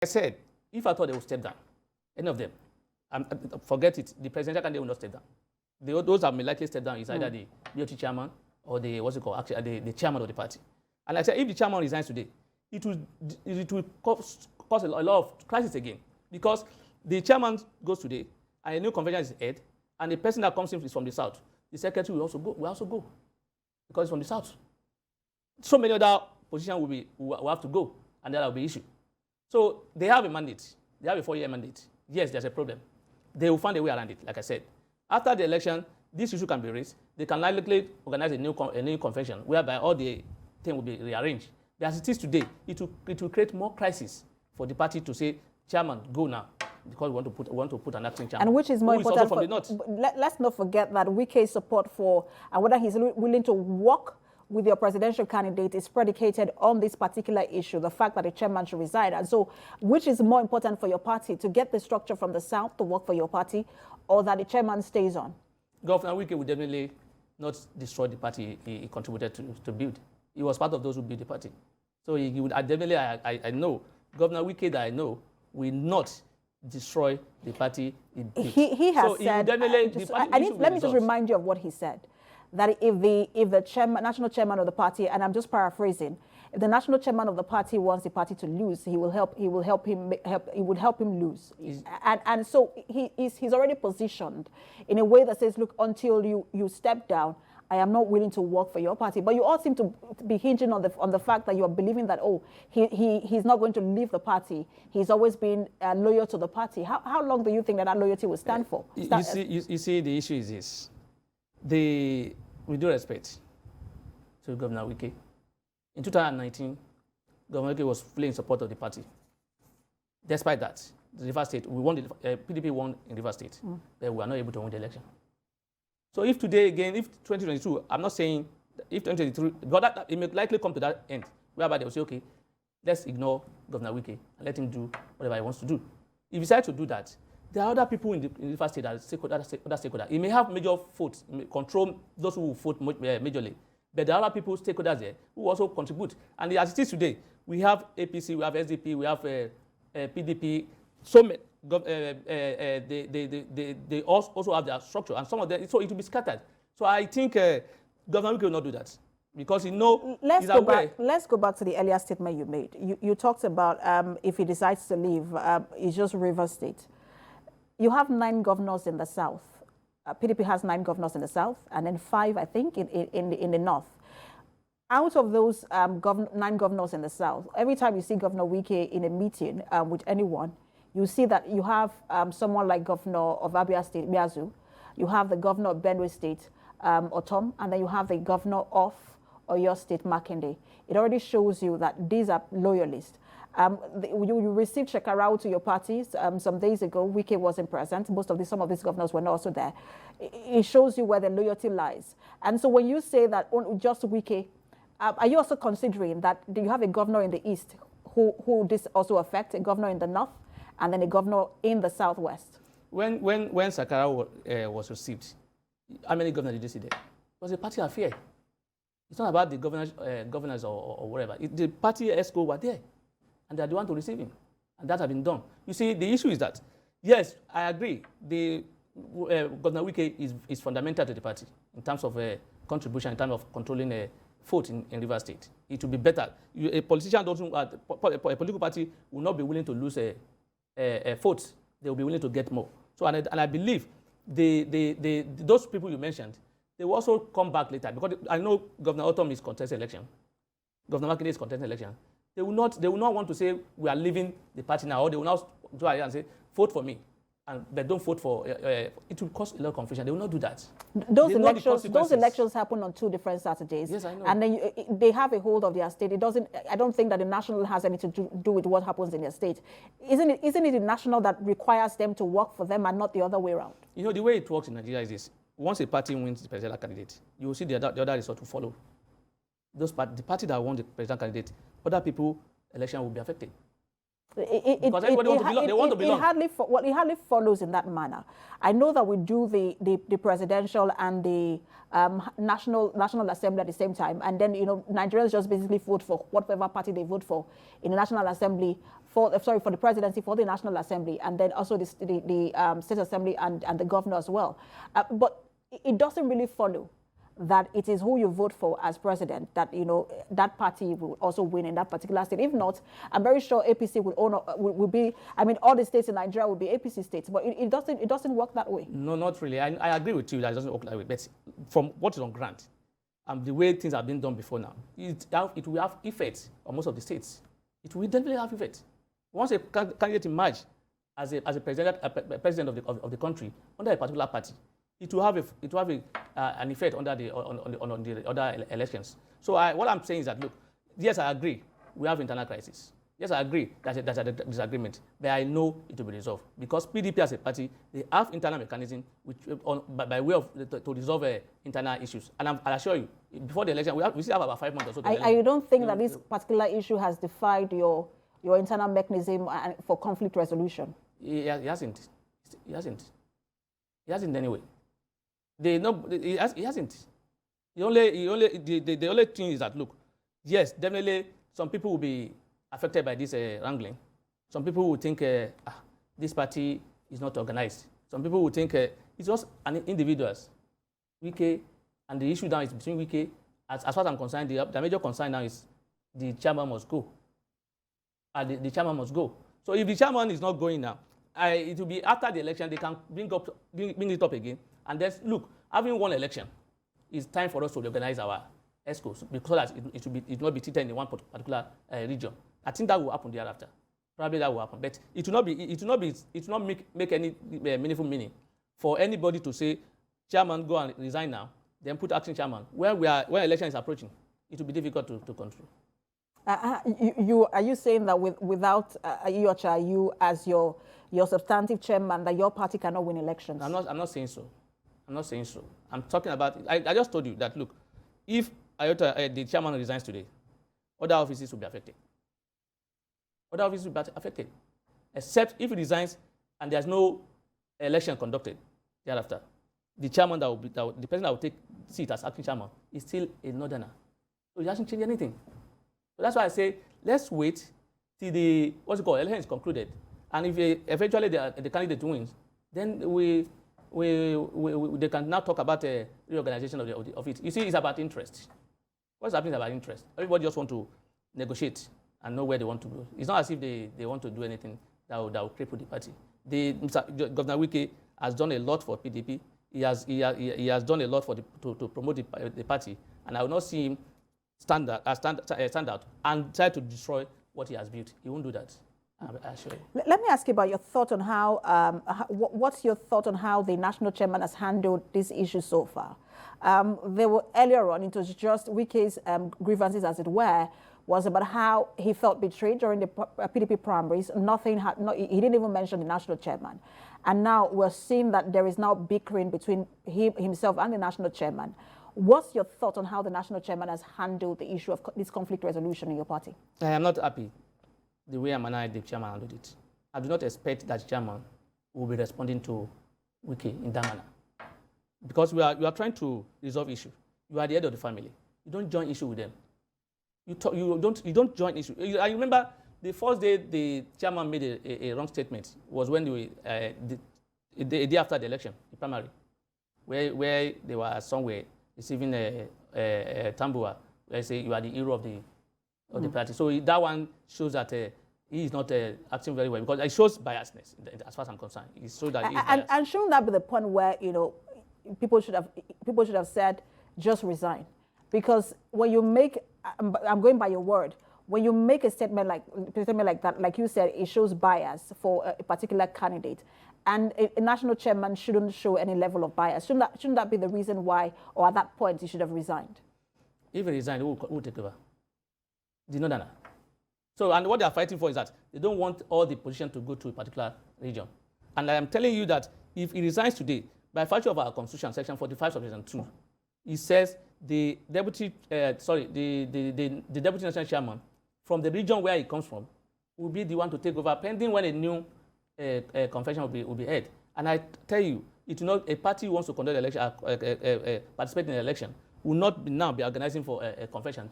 I said, if I thought they would step down, any of them, forget it, the presidential candidate will not step down. Those that may likely step down is either the Iyorchi chairman or the, what's it called, actually, the chairman of the party. And like I said, if the chairman resigns today, it will cause a lot of crisis again. Because the chairman goes today, and a new convention is head, and the person that comes in is from the south. The secretary will also go because it's from the south. So many other positions will have to go, and that will be issue. So they have a mandate. They have a 4-year mandate. Yes, there's a problem. They will find a way around it, like I said. After the election, this issue can be raised. They can likely organize a new convention whereby all the thing will be rearranged. But as it is today, it will create more crisis for the party to say, chairman, go now, because we want to put an acting chairman. And which is more important for, let's not forget that Wike's support for, and whether he's willing to work with your presidential candidate is predicated on this particular issue, the fact that the chairman should resign. And so, which is more important for your party, to get the structure from the south to work for your party, or that the chairman stays on? Governor Wike would definitely not destroy the party he contributed to build. He was part of those who built the party. So he would definitely, I know, Governor Wike that I know will not destroy the party he built. He has said, let me just remind you of what he said, that if the chairman, national chairman of the party, and I'm just paraphrasing, if the national chairman of the party wants the party to lose, he would help him lose. And so he's already positioned in a way that says, look, until you step down, I am not willing to work for your party. But you all seem to be hinging on the fact that you are believing that, oh, he's not going to leave the party. He's always been loyal to the party. How long do you think that loyalty will stand for? You see, the issue is this. With due respect to Governor Wike, in 2019, Governor Wike was fully in support of the party. Despite that, the Rivers State, PDP won in Rivers State, but we were not able to win the election. So if today, again, if 2022, I'm not saying if 2023, but it may likely come to that end, whereby they will say, okay, let's ignore Governor Wike and let him do whatever he wants to do. If he decides to do that, there are other people in the Rivers State that are other stakeholders. He may have major votes, control those who will vote majorly. But there are other people, stakeholders there, who also contribute. And as it is today, we have APC, we have SDP, we have PDP. So many, they also have their structure, and some of them, so it will be scattered. So I think Governor Wike will not do that, because he knows Let's go back to the earlier statement you made. You talked about if he decides to leave, it's just Rivers State. You have 9 governors in the south. PDP has 9 governors in the south, and then 5, I think, in the north. Out of those 9 governors in the south, every time you see Governor Wike in a meeting with anyone, you see that you have someone like Governor of Abia State, Miazu. You have the Governor of Benue State, Otom, and then you have the Governor of Oyo State, Makinde. It already shows you that these are loyalists. You received Shekarau to your parties some days ago. Wike wasn't present. Some of these governors were not also there. It shows you where the loyalty lies. And so when you say that just Wike, are you also considering that you have a governor in the east who this also affects, a governor in the north, and then a governor in the southwest? When Shekarau was received, how many governors did you see there? It was a party affair. It's not about the governors or whatever. The party ESCO were there, and they are the one to receive him, and that has been done. You see, the issue is that, yes, I agree, Governor Wike is fundamental to the party in terms of contribution, in terms of controlling a vote in Rivers State. It will be better. A politician doesn't, a political party will not be willing to lose a vote. They will be willing to get more. So, and I believe those people you mentioned, they will also come back later, because I know Governor Otom is contesting election. Governor Makinde is contesting election. They will not want to say we are leaving the party now, or they will now go ahead and say vote for me, but don't vote for. It will cause a lot of confusion. They will not do that. Those elections happen on 2 different Saturdays. Yes, I know. And then they have a hold of their state. I don't think that the national has anything to do with what happens in their state. Isn't it the national that requires them to work for them and not the other way around? You know, the way it works in Nigeria is this: once a party wins the presidential candidate, you will see the other result to follow. The party that won the presidential candidate, other people, election will be affected. Because everybody wants to belong. They want to belong. It hardly follows in that manner. I know that we do the presidential and the national assembly at the same time, and then Nigerians just basically vote for whatever party they vote for in the National Assembly for the presidency, for the National Assembly, and then also the state assembly and the governor as well. But it doesn't really follow that it is who you vote for as president that that party will also win in that particular state. If not, I'm very sure APC will be. I mean, all the states in Nigeria will be APC states, but it doesn't work that way. No, not really. I agree with you that it doesn't work that way. But from what is on ground, the way things have been done before now, it will have effects on most of the states. It will definitely have effects. Once a candidate emerges as a president of the country under a particular party, it will have an effect on the other elections. So what I'm saying is that, look, yes, I agree, we have internal crisis. Yes, I agree that's a disagreement, but I know it will be resolved because PDP as a party, they have internal mechanism which, by way of to resolve internal issues. And I assure you, before the election, we still have about 5 months or so. I don't think that this particular issue has defied your internal mechanism for conflict resolution. It hasn't. It hasn't anyway. He hasn't. The only thing is that, look, yes, definitely some people will be affected by this wrangling. Some people will think this party is not organized. Some people will think it's just individuals. Wike, and the issue now is between Wike. As far as I'm concerned, the major concern now is the chairman must go. The chairman must go. So if the chairman is not going now, it will be after the election they can bring it up again. And then, look, having one election, it's time for us to organize our ESCOs because it will not be treated in one particular region. I think that will happen thereafter. Probably that will happen, but it will not make any meaningful meaning for anybody to say, chairman, go and resign now, then put acting chairman. When election is approaching, it will be difficult to control. Are you saying that without Iyorchi Ayu as your substantive chairman, that your party cannot win elections? I'm not saying so. I'm not saying so. I'm talking about, I just told you that, look, if the chairman resigns today, other offices will be affected. Other offices will be affected. Except if he resigns and there's no election conducted thereafter. The chairman the person that will take seat as acting chairman is still a northerner. So it hasn't changed anything. So that's why I say, let's wait till the election is concluded. And if eventually the candidate wins, then they can now talk about a reorganization of it. You see, it's about interest. What's happening is about interest. Everybody just want to negotiate and know where they want to go. It's not as if they want to do anything that will cripple the party. Governor Wike has done a lot for PDP. He has done a lot to promote the party, and I will not see him stand out and try to destroy what he has built. He won't do that. I assure you. Let me ask you about your thought on how, what's your thought on how the national chairman has handled this issue so far? There were earlier on, it was just Wike's grievances, as it were, was about how he felt betrayed during the PDP primaries. He didn't even mention the national chairman. And now we're seeing that there is now bickering between himself and the national chairman. What's your thought on how the national chairman has handled the issue of this conflict resolution in your party? I am not happy the way the chairman handled it. I do not expect that chairman will be responding to Wike in that manner. Because you are trying to resolve issue. You are the head of the family. You don't join issue with them. You don't join issue. I remember the first day the chairman made a wrong statement was when the day after the election, the primary, where they were somewhere receiving a tambua. Let's say you are the hero of the party. So that one shows that he is not acting very well because it shows biasness as far as I'm concerned. It shows that he is biased. And shouldn't that be the point where people should have said just resign? Because when you make, I'm going by your word, when you make a statement like that, like you said, it shows bias for a particular candidate. And a national chairman shouldn't show any level of bias. Shouldn't that be the reason why, or at that point, he should have resigned? If he resigned, who will take over? The northerner. So, and what they are fighting for is that they don't want all the position to go to a particular region. And I am telling you that if he resigns today, by virtue of our Constitution, Section 45, Subsection 2, it says the deputy national chairman from the region where he comes from will be the one to take over, pending when a new convention will be held. And I tell you, it will not, a party who wants to conduct election, participate in an election, will not now be organizing for a convention.